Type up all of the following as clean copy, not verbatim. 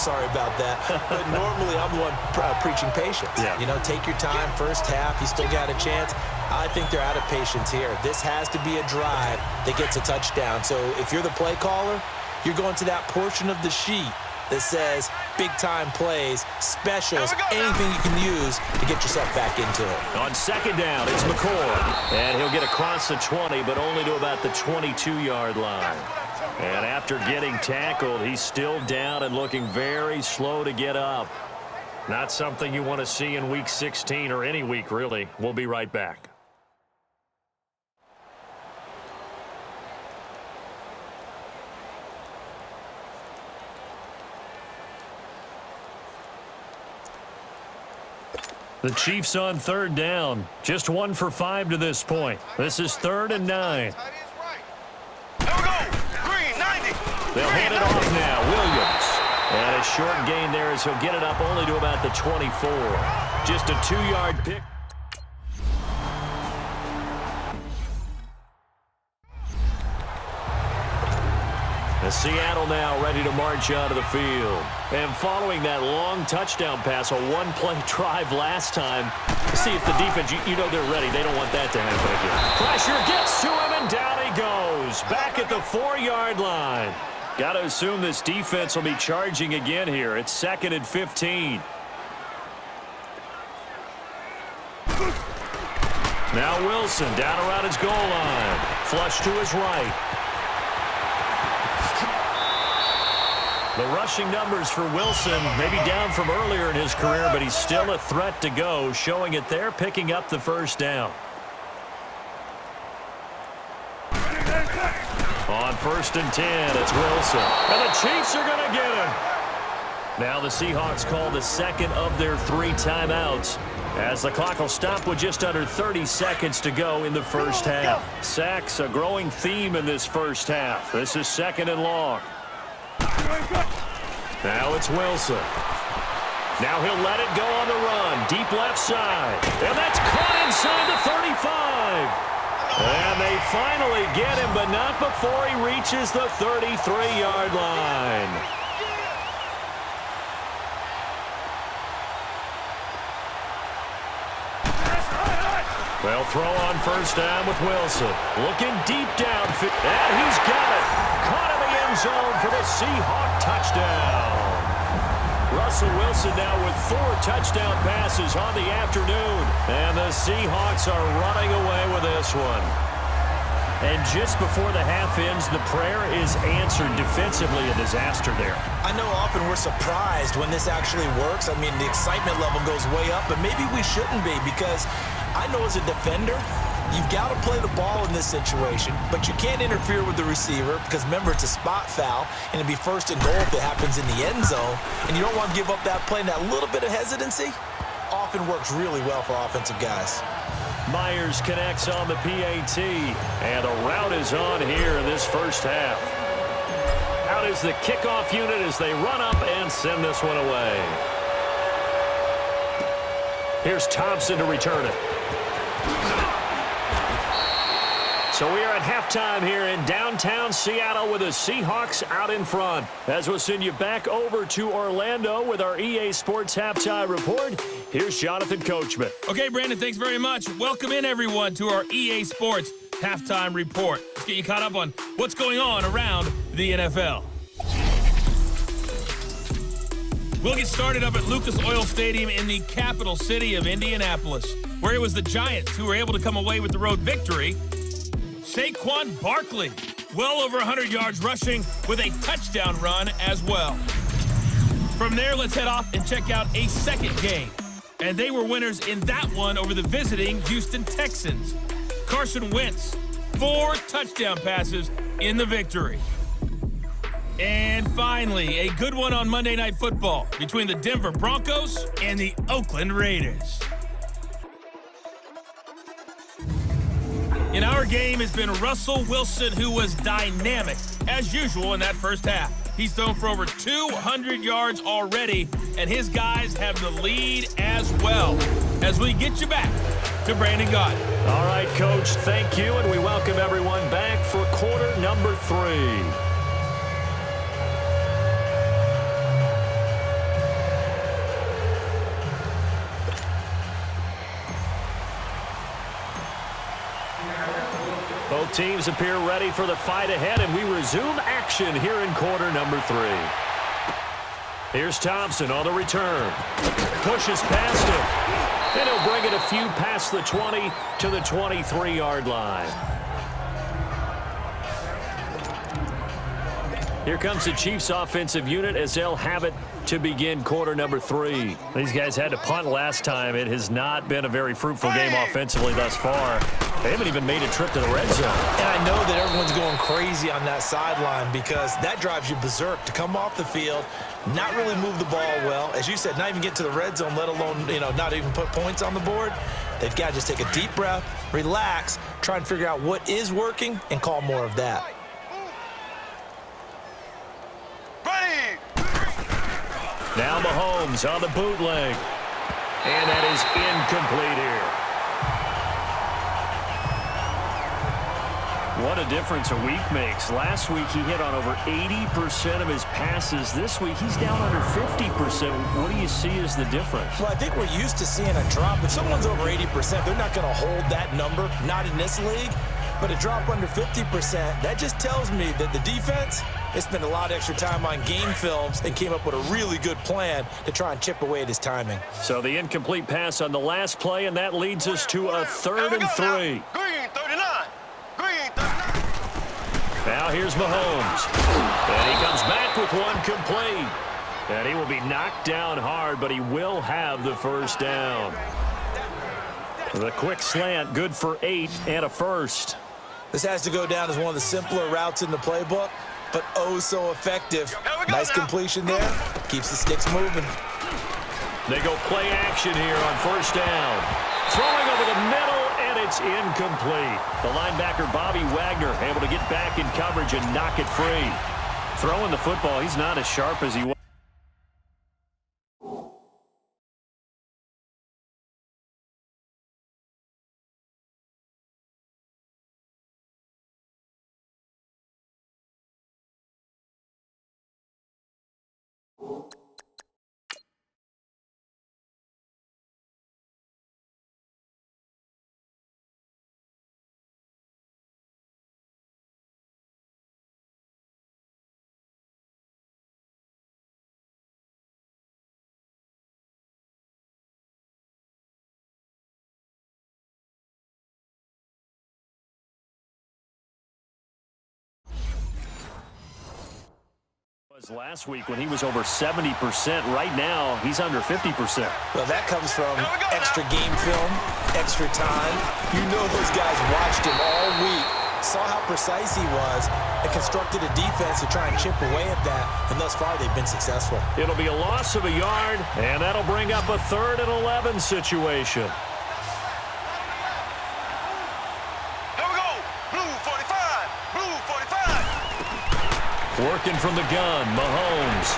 sorry about that. But normally I'm the one preaching patience. Yeah. You know, take your time. First half, you still got a chance. I think they're out of patience here. This has to be a drive that gets a touchdown. So if you're the play caller, you're going to that portion of the sheet that says big-time plays, specials, anything you can use to get yourself back into it. On second down, it's McCord. And he'll get across the 20, but only to about the 22-yard line. And after getting tackled, he's still down and looking very slow to get up. Not something you want to see in Week 16 or any week, really. We'll be right back. The Chiefs on third down. Just 1 for 5 to this point. This is 3rd and 9. They'll hand it off now. Williams. And a short gain there as he'll get it up only to about the 24. Just a 2-yard pick. Seattle now ready to march out of the field. And following that long touchdown pass, a one-play drive last time, see if the defense, you know they're ready. They don't want that to happen again. Pressure gets to him, and down he goes. Back at the 4-yard line. Got to assume this defense will be charging again here. It's 2nd and 15. Now Wilson down around his goal line. Flush to his right. The rushing numbers for Wilson maybe down from earlier in his career, but he's still a threat to go, showing it there, picking up the first down. On 1st and 10, it's Wilson. And the Chiefs are going to get him. Now the Seahawks call the second of their 3 timeouts, as the clock will stop with just under 30 seconds to go in the first half. Sacks, a growing theme in this first half. This is 2nd and long. Now it's Wilson. Now he'll let it go on the run. Deep left side. And that's caught inside the 35. And they finally get him, but not before he reaches the 33-yard line. Well, throw on first down with Wilson. Looking deep down. And he's got it. Caught in the end zone for the Seahawk touchdown. Russell Wilson now with 4 touchdown passes on the afternoon. And the Seahawks are running away with this one. And just before the half ends, the prayer is answered defensively. A disaster there. I know often we're surprised when this actually works. I mean, the excitement level goes way up, but maybe we shouldn't be, because I know as a defender, you've got to play the ball in this situation, but you can't interfere with the receiver because, remember, it's a spot foul, and it'd be 1st and goal if it happens in the end zone, and you don't want to give up that play. And that little bit of hesitancy often works really well for offensive guys. Myers connects on the PAT, and a rout is on here in this first half. Out is the kickoff unit as they run up and send this one away. Here's Thompson to return it. So we are at halftime here in downtown Seattle with the Seahawks out in front. As we'll send you back over to Orlando with our EA Sports Halftime Report, here's Jonathan Coachman. Okay, Brandon, thanks very much. Welcome in, everyone, to our EA Sports Halftime Report. Let's get you caught up on what's going on around the NFL. We'll get started up at Lucas Oil Stadium in the capital city of Indianapolis, where it was the Giants who were able to come away with the road victory. Saquon Barkley, well over 100 yards rushing with a touchdown run as well. From there, let's head off and check out a second game. And they were winners in that one over the visiting Houston Texans. Carson Wentz, 4 touchdown passes in the victory. And finally, a good one on Monday Night Football between the Denver Broncos and the Oakland Raiders. In our game has been Russell Wilson, who was dynamic, as usual, in that first half. He's thrown for over 200 yards already, and his guys have the lead as well. As we get you back to Brandon Gaudin. All right, Coach, thank you, and we welcome everyone back for quarter number 3. Both teams appear ready for the fight ahead, and we resume action here in quarter number 3. Here's Thompson on the return. Pushes past him. And he'll bring it a few past the 20 to the 23-yard line. Here comes the Chiefs offensive unit as they'll have it to begin quarter number 3. These guys had to punt last time. It has not been a very fruitful game offensively thus far. They haven't even made a trip to the red zone. And I know that everyone's going crazy on that sideline because that drives you berserk to come off the field, not really move the ball well. As you said, not even get to the red zone, let alone, not even put points on the board. They've got to just take a deep breath, relax, try and figure out what is working, and call more of that. Now Mahomes on the bootleg. And that is incomplete here. What a difference a week makes. Last week he hit on over 80% of his passes. This week he's down under 50%. What do you see as the difference? Well, I think we're used to seeing a drop. If someone's over 80%, they're not going to hold that number, not in this league. But a drop under 50%, that just tells me that the defense, they spent a lot of extra time on game films and came up with a really good plan to try and chip away at his timing. So the incomplete pass on the last play, and that leads us to a 3rd and 3. Green 39. Green 39. Now here's Mahomes. And he comes back with one complete. And he will be knocked down hard, but he will have the first down. The quick slant, good for 8 and a first. This has to go down as one of the simpler routes in the playbook, but oh so effective. Nice completion there. Keeps the sticks moving. They go play action here on first down. Throwing over the middle, and it's incomplete. The linebacker, Bobby Wagner, able to get back in coverage and knock it free. Throwing the football, he's not as sharp as he was. Last week when he was over 70%. Right now, he's under 50%. Well, that comes from extra game film, extra time. You know those guys watched him all week, saw how precise he was, and constructed a defense to try and chip away at that, and thus far they've been successful. It'll be a loss of a yard, and that'll bring up a 3rd and 11 situation. Working from the gun, Mahomes.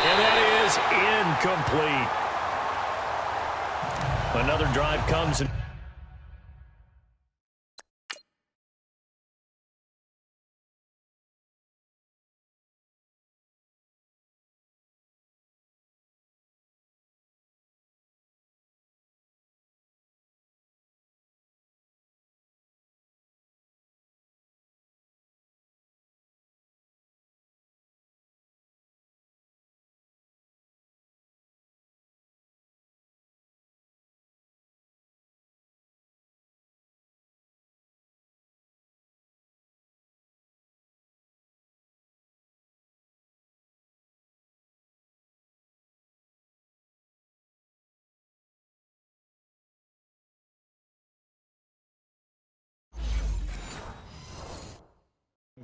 And that is incomplete. Another drive comes in.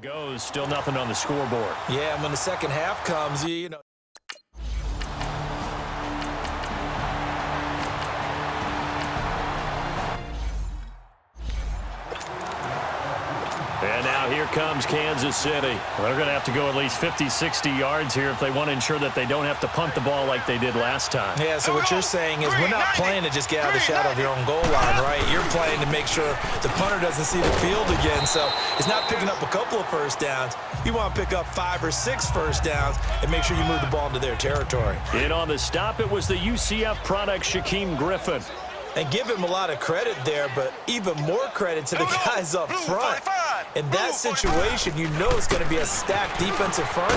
Goes, still nothing on the scoreboard. Yeah, and when the second half comes, you know. And now here comes Kansas City. Well, they're going to have to go at least 50, 60 yards here if they want to ensure that they don't have to punt the ball like they did last time. Yeah, so what you're saying is we're not playing to just get out of the shadow of your own goal line, right? You're playing to make sure the punter doesn't see the field again. So it's not picking up a couple of first downs. You want to pick up 5 or 6 first downs and make sure you move the ball into their territory. And on the stop, it was the UCF product, Shaqueen Griffin. And give him a lot of credit there, but even more credit to the guys up front. In that situation, you know it's going to be a stacked defensive front.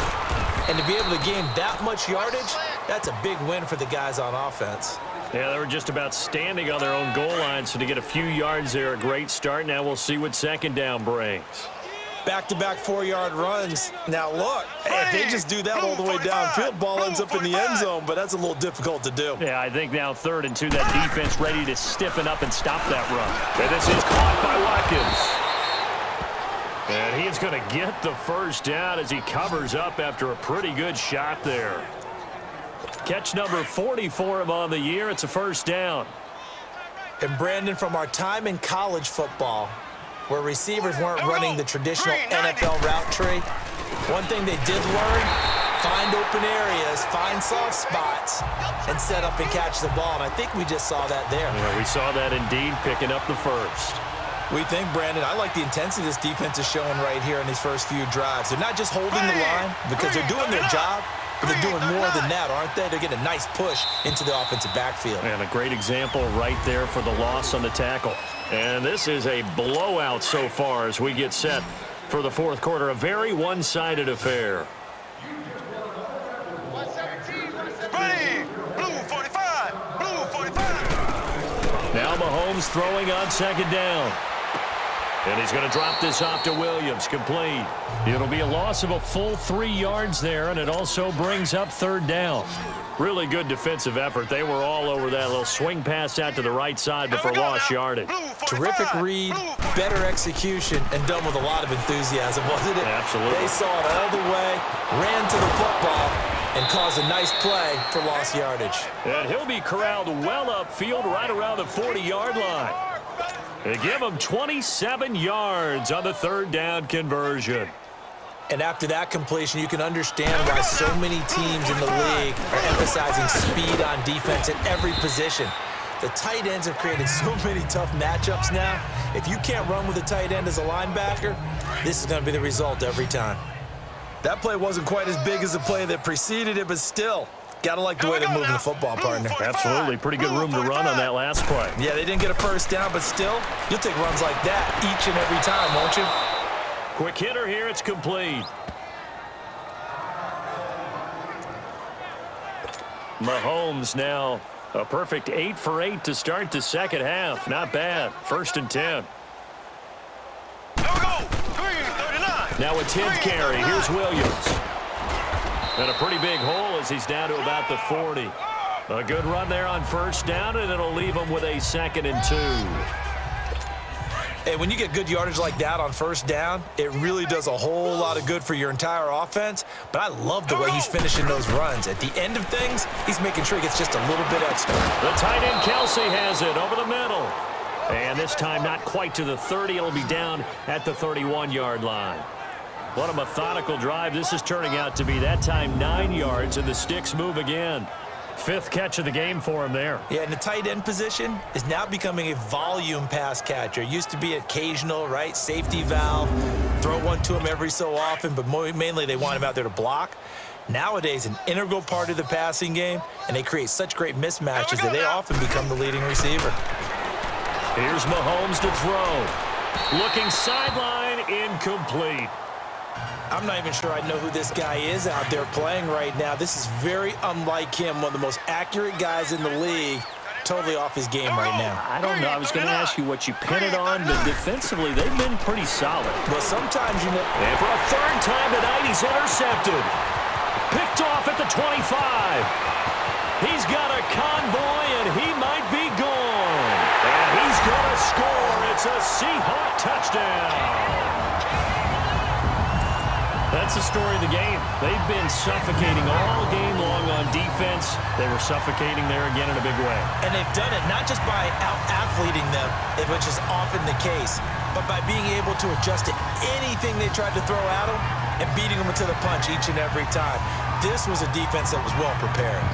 And to be able to gain that much yardage, that's a big win for the guys on offense. Yeah, they were just about standing on their own goal line, so to get a few yards there, a great start. Now we'll see what second down brings. Back-to-back 4-yard runs. Now, look, if they just do that all the way downfield, ball ends up in the end zone, but that's a little difficult to do. Yeah, I think now 3rd and 2, that defense ready to stiffen up and stop that run. And this is caught by Watkins. And he's going to get the first down as he covers up after a pretty good shot there. Catch number 40 for him on the year. It's a first down. And, Brandon, from our time in college football, where receivers weren't running the traditional NFL route tree, one thing they did learn, find open areas, find soft spots, and set up and catch the ball. And I think we just saw that there. Yeah, we saw that indeed, picking up the first. We think, Brandon, I like the intensity this defense is showing right here in these first few drives. They're not just holding the line because they're doing their job, but they're doing more than that, aren't they? They're getting a nice push into the offensive backfield. And a great example right there for the loss on the tackle. And this is a blowout so far as we get set for the fourth quarter. A very one-sided affair. Ready, blue 45, blue 45. Now Mahomes throwing on second down. And he's going to drop this off to Williams, complete. It'll be a loss of a full 3 yards there, and it also brings up 3rd down. Really good defensive effort. They were all over that little swing pass out to the right side, but for lost yardage. Terrific read, better execution, and done with a lot of enthusiasm, wasn't it? Absolutely. They saw it all the way, ran to the football, and caused a nice play for lost yardage. And he'll be corralled well upfield right around the 40-yard line. They give him 27 yards on the 3rd down conversion. And after that completion, you can understand why so many teams in the league are emphasizing speed on defense at every position. The tight ends have created so many tough matchups now. If you can't run with a tight end as a linebacker, this is going to be the result every time. That play wasn't quite as big as the play that preceded it, but still, got to like the way they're moving the football, partner. Absolutely. Pretty good room to run on that last play. Yeah, they didn't get a first down, but still, you'll take runs like that each and every time, won't you? Quick hitter here. It's complete. Mahomes now a perfect 8 for 8 to start the second half. Not bad. 1st and 10. Now a 10th carry. Here's Williams. And a pretty big hole as he's down to about the 40. A good run there on first down, and it'll leave him with a 2nd and 2. Hey, when you get good yardage like that on first down, it really does a whole lot of good for your entire offense. But I love the way he's finishing those runs. At the end of things, he's making sure he gets just a little bit extra. The tight end Kelsey has it over the middle. And this time not quite to the 30. It'll be down at the 31-yard line. What a methodical drive this is turning out to be. That time 9 yards, and the sticks move again. 5th catch of the game for him there. Yeah, and the tight end position is now becoming a volume pass catcher. It used to be occasional, right? Safety valve. Throw one to him every so often, but mainly they want him out there to block. Nowadays, an integral part of the passing game, and they create such great mismatches that they often become the leading receiver. Here's Mahomes to throw. Looking sideline, incomplete. I'm not even sure I know who this guy is out there playing right now. This is very unlike him, one of the most accurate guys in the league. Totally off his game right now. I don't know. I was going to ask you what you pin it on, but defensively, they've been pretty solid. Well, sometimes, you know. And for a 3rd time tonight, he's intercepted. Picked off at the 25. He's got a convoy, and he might be gone. And he's going to score. It's a Seahawk touchdown. That's the story of the game. They've been suffocating all game long on defense. They were suffocating there again in a big way. And they've done it not just by out-athleting them, which is often the case, but by being able to adjust to anything they tried to throw at them and beating them to the punch each and every time. This was a defense that was well prepared.